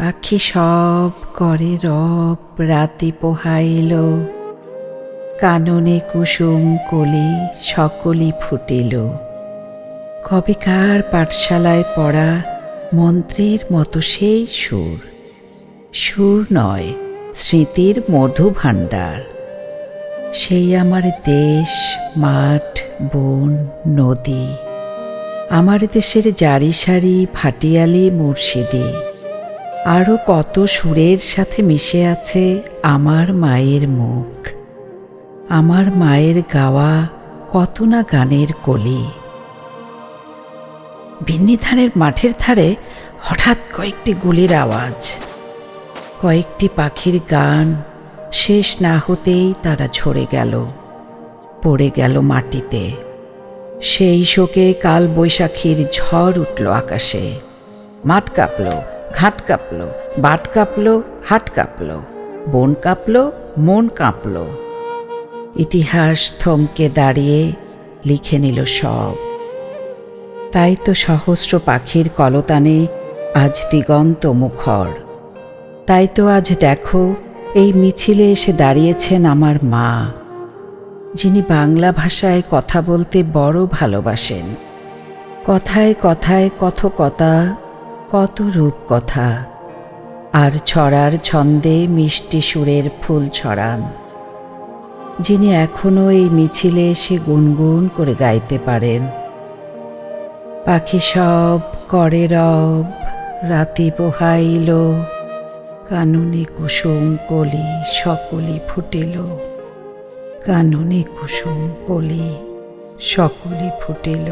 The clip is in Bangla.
পাখি সব করে রব রাতি পোহাইল, কাননে কুসুম কলি সকলি ফুটিল। কবেকার পাঠশালায় পড়া মন্ত্রের মতো সেই সুর, সুর নয় স্মৃতির মধু ভাণ্ডার। সেই আমার দেশ, মাঠ, বন, নদী, আমার দেশের জারি সারি ভাটিয়ালি মুর্শিদি, আরও কত সুরের সাথে মিশে আছে আমার মায়ের মুখ, আমার মায়ের গাওয়া কত না গানের কলি। ভিন্নি ধানের মাঠের ধারে হঠাৎ কয়েকটি গুলির আওয়াজ, কয়েকটি পাখির গান শেষ না হতেই তারা ঝরে গেল, পড়ে গেল মাটিতে। সেই শোকে কাল বৈশাখীর ঝড় উঠল আকাশে। মাঠ কাঁপল, ঘাট কাঁপল, বাট কাঁপল, হাট কাঁপল, বন কাঁপল, মন কাঁপল। ইতিহাস থমকে দাঁড়িয়ে লিখে নিল সব। তাই তো সহস্র পাখির কলতানে আজ দিগন্ত মুখর। তাই তো আজ দেখো এই মিছিলে এসে দাঁড়িয়েছেন আমার মা, যিনি বাংলা ভাষায় কথা বলতে বড় ভালোবাসেন। কথায় কথায় কথকতা, কত রূপকথা, আর ছড়ার ছন্দে মিষ্টি সুরের ফুল ছড়ান, যিনি এখনো এই মিছিলে এসে গুনগুন করে গাইতে পারেন। পাখি সব করে রব রাতি পোহাইল, কাননে কুসুম কলি সকলি ফুটিল, কাননে কুসুম কলি সকলি ফুটিল।